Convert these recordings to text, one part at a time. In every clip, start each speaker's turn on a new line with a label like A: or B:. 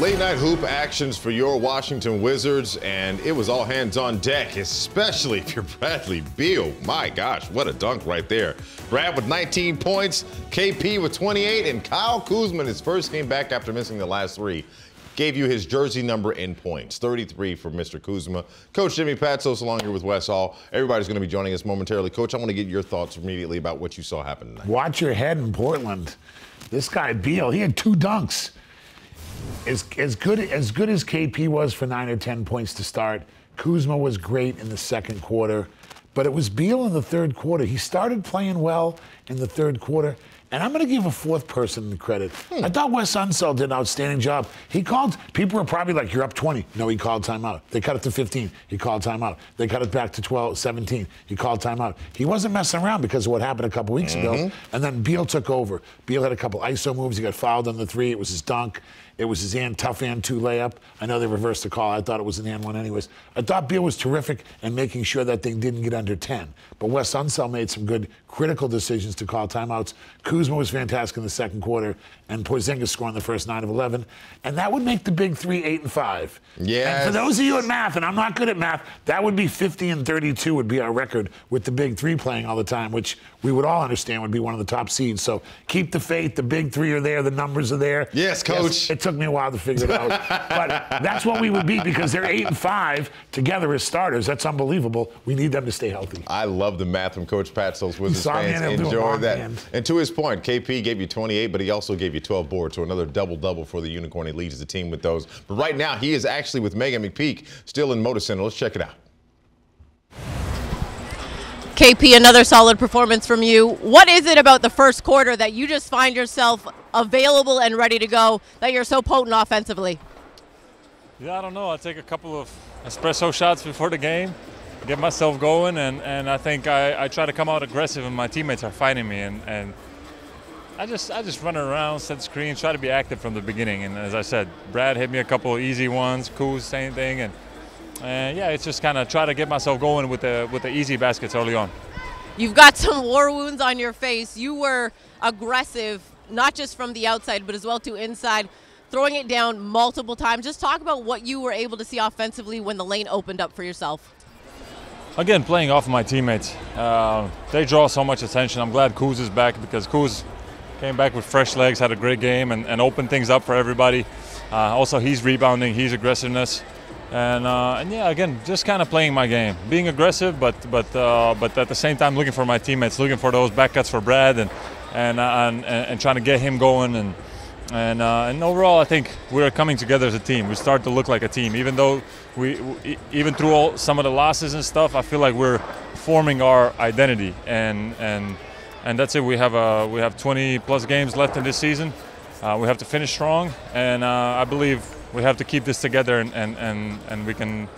A: Late night hoop actions for your Washington Wizards, and it was all hands on deck, especially if you're Bradley Beal. My gosh, what a dunk right there. Brad with 19 points, KP with 28, and Kyle Kuzma in his first game back after missing the last three gave you his jersey number in points, 33 for Mr. Kuzma. Coach Jimmy Patsos along here with Wes Hall. Everybody's going to be joining us momentarily. Coach, I want to get your thoughts immediately about what you saw happen tonight.
B: Watch your head in Portland. This guy Beal, he had 2 dunks. As good as KP was for 9 or 10 points to start, Kuzma was great in the second quarter, but it was Beal in the third quarter. He started playing well in the third quarter, and I'm going to give a fourth person the credit. I thought Wes Hall did an outstanding job. He called, people were probably like, you're up 20. No, he called timeout. They cut it to 15. He called timeout. They cut it back to 12, 17. He called timeout. He wasn't messing around because of what happened a couple weeks ago. And then Beal took over. Beal had a couple ISO moves. He got fouled on the 3. It was his dunk. It was his tough and 2 layup. I know they reversed the call. I thought it was an and 1 anyways. I thought Beal was terrific in making sure that thing didn't get under 10. But Wes Hall made some good critical decisions to call timeouts. Kuzma was fantastic in the second quarter, and Porzingis scoring the first 9 of 11. And that would make the big 3 8 and 5.
A: Yes.
B: And for those of you at math, and I'm not good at math, that would be 50 and 32 would be our record with the big 3 playing all the time, which we would all understand would be one of the top seeds. So keep the faith. The big 3 are there. The numbers are there.
A: Yes, Coach.
B: Yes, it took me a while to figure it out. But that's what we would be because they're 8 and 5 together as starters. That's unbelievable. We need them to stay healthy.
A: I love the math from Coach Patsos. Wizards fans
B: enjoy
A: enjoy that.
B: Hand.
A: And to his point, KP gave you 28, but he also gave you 12 boards, so another double-double for the Unicorn. He leads the team with those. But right now, he is actually with Megan McPeak, still in Motor Center. Let's check it out.
C: KP, another solid performance from you. What is it about the first quarter that you just find yourself available and ready to go, that you're so potent offensively?
D: Yeah, I don't know. I take a couple of espresso shots before the game, get myself going, and I think I try to come out aggressive, and my teammates are fighting me, and I just run around, set screens, try to be active from the beginning. And as I said, Brad hit me a couple of easy ones, Kuz, same thing, and yeah, it's just kind of try to get myself going with the easy baskets early on.
C: You've got some war wounds on your face. You were aggressive, not just from the outside, but as well to inside, throwing it down multiple times. Just talk about what you were able to see offensively when the lane opened up for yourself.
D: Again, playing off of my teammates. They draw so much attention. I'm glad Kuz is back because Kuz came back with fresh legs, had a great game, and opened things up for everybody. Also, he's rebounding, he's aggressiveness. And yeah, again, just kind of playing my game, being aggressive, but at the same time looking for my teammates, looking for those back cuts for Brad, and trying to get him going. And overall, I think we're coming together as a team. We start to look like a team, even though even through some of the losses and stuff, I feel like we're forming our identity. And that's it. We have 20 plus games left in this season. We have to finish strong, and I believe we have to keep this together, and we can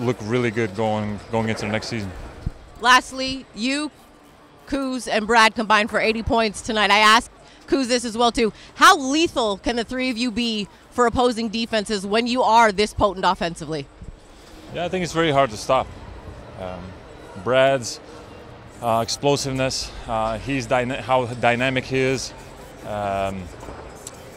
D: look really good going into the next season.
C: Lastly, you, Kuz, and Brad combined for 80 points tonight. I asked Kuz this as well too. How lethal can the 3 of you be for opposing defenses when you are this potent offensively?
D: Yeah, I think it's very hard to stop. Brad's explosiveness, how dynamic he is.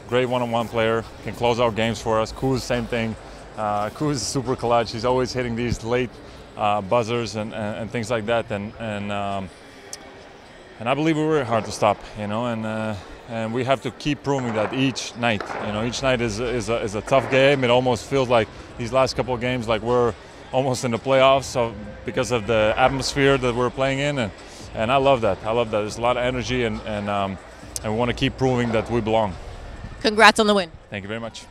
D: Great one-on-one player, can close out games for us. Kuz, same thing. Kuz is super clutch. He's always hitting these late buzzers and things like that. And I believe we're very hard to stop, and we have to keep proving that each night. Each night is a tough game. It almost feels like these last couple of games like we're almost in the playoffs, so because of the atmosphere that we're playing in, and I love that. I love that. There's a lot of energy, and we want to keep proving that we belong.
C: Congrats on the win.
D: Thank you very much.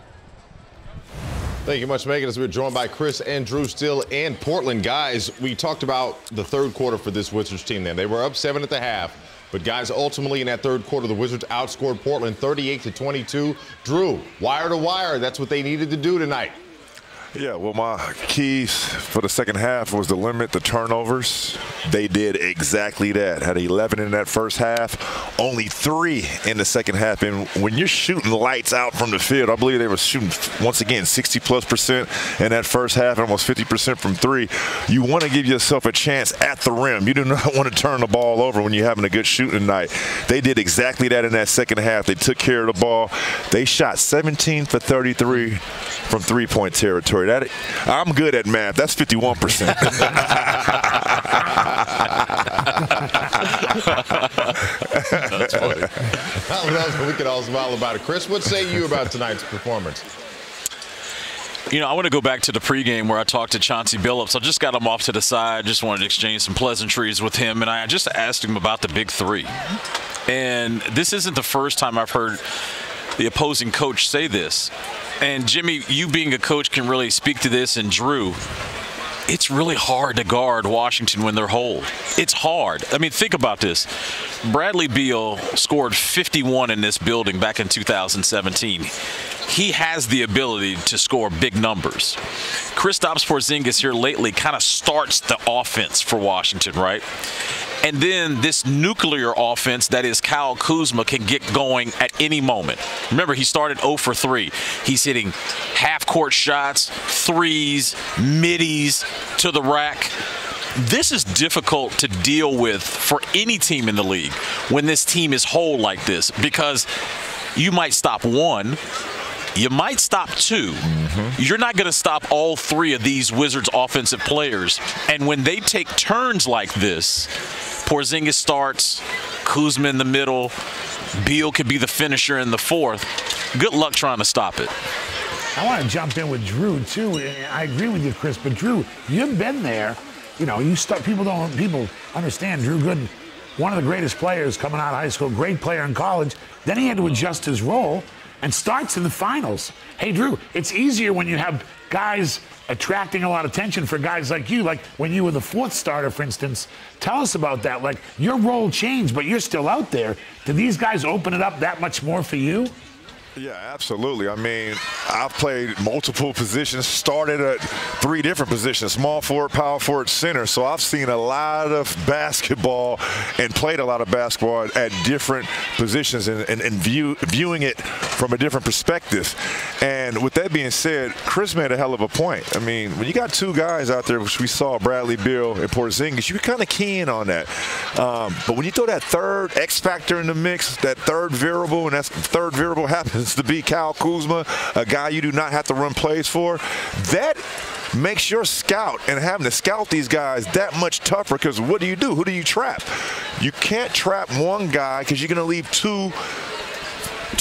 A: Thank you much, Megan, as we're joined by Chris and Drew still in Portland. Guys, we talked about the third quarter for this Wizards team then. They were up 7 at the half, but guys, ultimately in that third quarter, the Wizards outscored Portland 38-22. Drew, wire to wire, that's what they needed to do tonight.
E: Yeah, well, my keys for the second half was to limit the turnovers. They did exactly that. Had 11 in that first half, only 3 in the second half. And when you're shooting lights out from the field, I believe they were shooting, once again, 60+% in that first half, almost 50% from 3. You want to give yourself a chance at the rim. You do not want to turn the ball over when you're having a good shooting night. They did exactly that in that second half. They took care of the ball. They shot 17 for 33 from three-point territory. I'm good at math. That's 51%.
A: That's funny. We can all smile about it. Chris, what say you about tonight's performance?
F: You know, I want to go back to the pregame where I talked to Chauncey Billups. I just got him off to the side, just wanted to exchange some pleasantries with him, and I just asked him about the big three. And this isn't the first time I've heard the opposing coach say this. And Jimmy, you being a coach can really speak to this, and Drew, it's really hard to guard Washington when they're whole. It's hard. I mean, think about this. Bradley Beal scored 51 in this building back in 2017. He has the ability to score big numbers. Kristaps Porzingis here lately kind of starts the offense for Washington, right? And then this nuclear offense that is Kyle Kuzma can get going at any moment. Remember, he started 0 for 3. He's hitting half-court shots, threes, middies to the rack. This is difficult to deal with for any team in the league when this team is whole like this, because you might stop one, you might stop two. You're not going to stop all 3 of these Wizards offensive players. And when they take turns like this, Porzingis starts, Kuzma in the middle, Beal could be the finisher in the fourth. Good luck trying to stop it.
B: I want to jump in with Drew, too. I agree with you, Chris, but Drew, you've been there. You know, people understand Drew Gooden, one of the greatest players coming out of high school, great player in college. Then he had to adjust his role and starts in the finals. Hey, Drew, it's easier when you have guys attracting a lot of attention for guys like you, like when you were the 4th starter, for instance. Tell us about that. Like, your role changed, but you're still out there. Did these guys open it up that much more for you?
E: Yeah, absolutely. I mean, I've played multiple positions, started at 3 different positions, small forward, power forward, center. So I've seen a lot of basketball and played a lot of basketball at different positions and viewing it from a different perspective. And with that being said, Chris made a hell of a point. I mean, when you got 2 guys out there, which we saw, Bradley Beal and Porzingis, you can kind of key in on that. But when you throw that third X factor in the mix, that third variable, and that third variable happens to be Kyle Kuzma, a guy you do not have to run plays for, that makes your scout and having to scout these guys that much tougher, because what do? Who do you trap? You can't trap one guy because you're going to leave two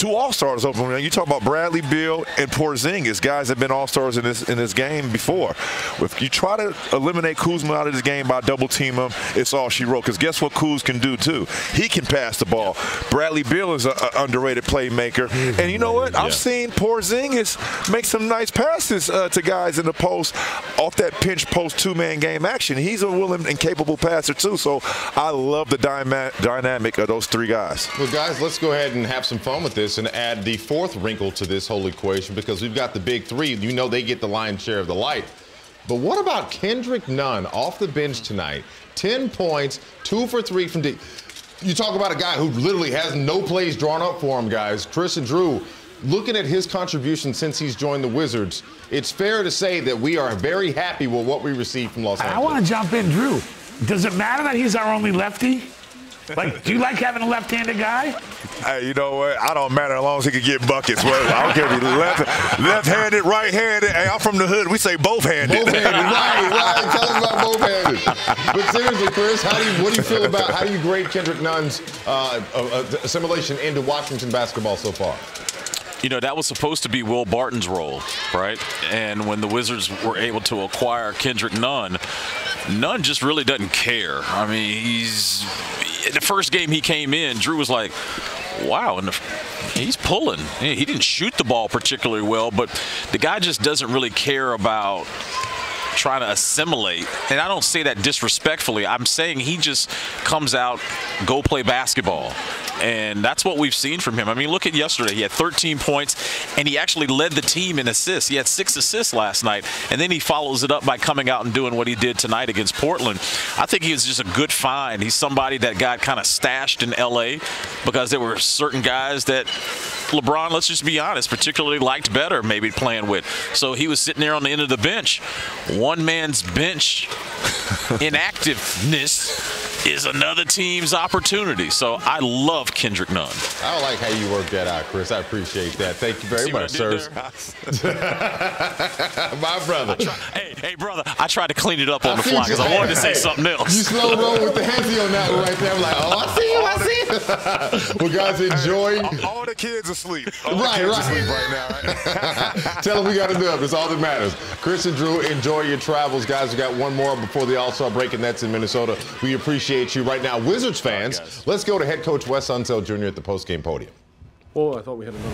E: all-stars open. You talk about Bradley Beal and Porzingis, guys that have been all-stars in this game before. If you try to eliminate Kuzma out of this game by double-team him, it's all she wrote. Because guess what Kuz can do, too? He can pass the ball. Bradley Beal is an underrated playmaker. And you know what? I've seen Porzingis make some nice passes to guys in the post off that pinch post 2-man game action. He's a willing and capable passer, too. So I love the dynamic of those 3 guys.
A: Well, guys, let's go ahead and have some fun with this and add the 4th wrinkle to this whole equation, because we've got the big 3. You know they get the lion's share of the light. But what about Kendrick Nunn off the bench tonight? 10 points, 2 for 3 from deep. You talk about a guy who literally has no plays drawn up for him, guys. Chris and Drew, looking at his contribution since he's joined the Wizards, it's fair to say that we are very happy with what we received from Los Angeles.
B: I want to jump in, Drew. Does it matter that he's our only lefty? Like, do you like having a left-handed guy?
E: Hey, you know what? I don't matter as long as he can get buckets. Well, I don't care if he's left-handed, right-handed. Hey, I'm from the hood. We say both-handed.
A: Both-handed, right. Tell us about both-handed. But seriously, Chris, what do you feel about, how do you grade Kendrick Nunn's assimilation into Washington basketball so far?
F: You know, that was supposed to be Will Barton's role, right? And when the Wizards were able to acquire Kendrick Nunn, Nunn just really doesn't care. I mean, the first game he came in, Drew was like, wow, and he's pulling. He didn't shoot the ball particularly well, but the guy just doesn't really care about trying to assimilate. And I don't say that disrespectfully. I'm saying he just comes out, go play basketball. And that's what we've seen from him. I mean, look at yesterday. He had 13 points, and he actually led the team in assists. He had 6 assists last night, and then he follows it up by coming out and doing what he did tonight against Portland. I think he was just a good find. He's somebody that got kind of stashed in L.A. because there were certain guys that LeBron, let's just be honest, particularly liked better maybe playing with. So he was sitting there on the end of the bench. One man's bench inactiveness is another team's opportunity. So I love Kendrick Nunn.
A: I like how you work that out, Chris. I appreciate that. Thank you very much, sir. My brother.
F: Hey, brother, I tried to clean it up on the fly because I wanted to say something else.
A: You slow roll with the handsy on that one right there. I'm like, oh, I see him. Well, guys, enjoy.
E: All the kids asleep.
A: Right.
E: Asleep right now. Right?
A: Tell them we got enough. That's all that matters. Chris and Drew, enjoy your travels. Guys, we got one more before the All-Star break, and that's in Minnesota. We appreciate you right now. Wizards fans, let's go to head coach Wes Hall Jr. at the postgame podium.
G: Well, I thought we had another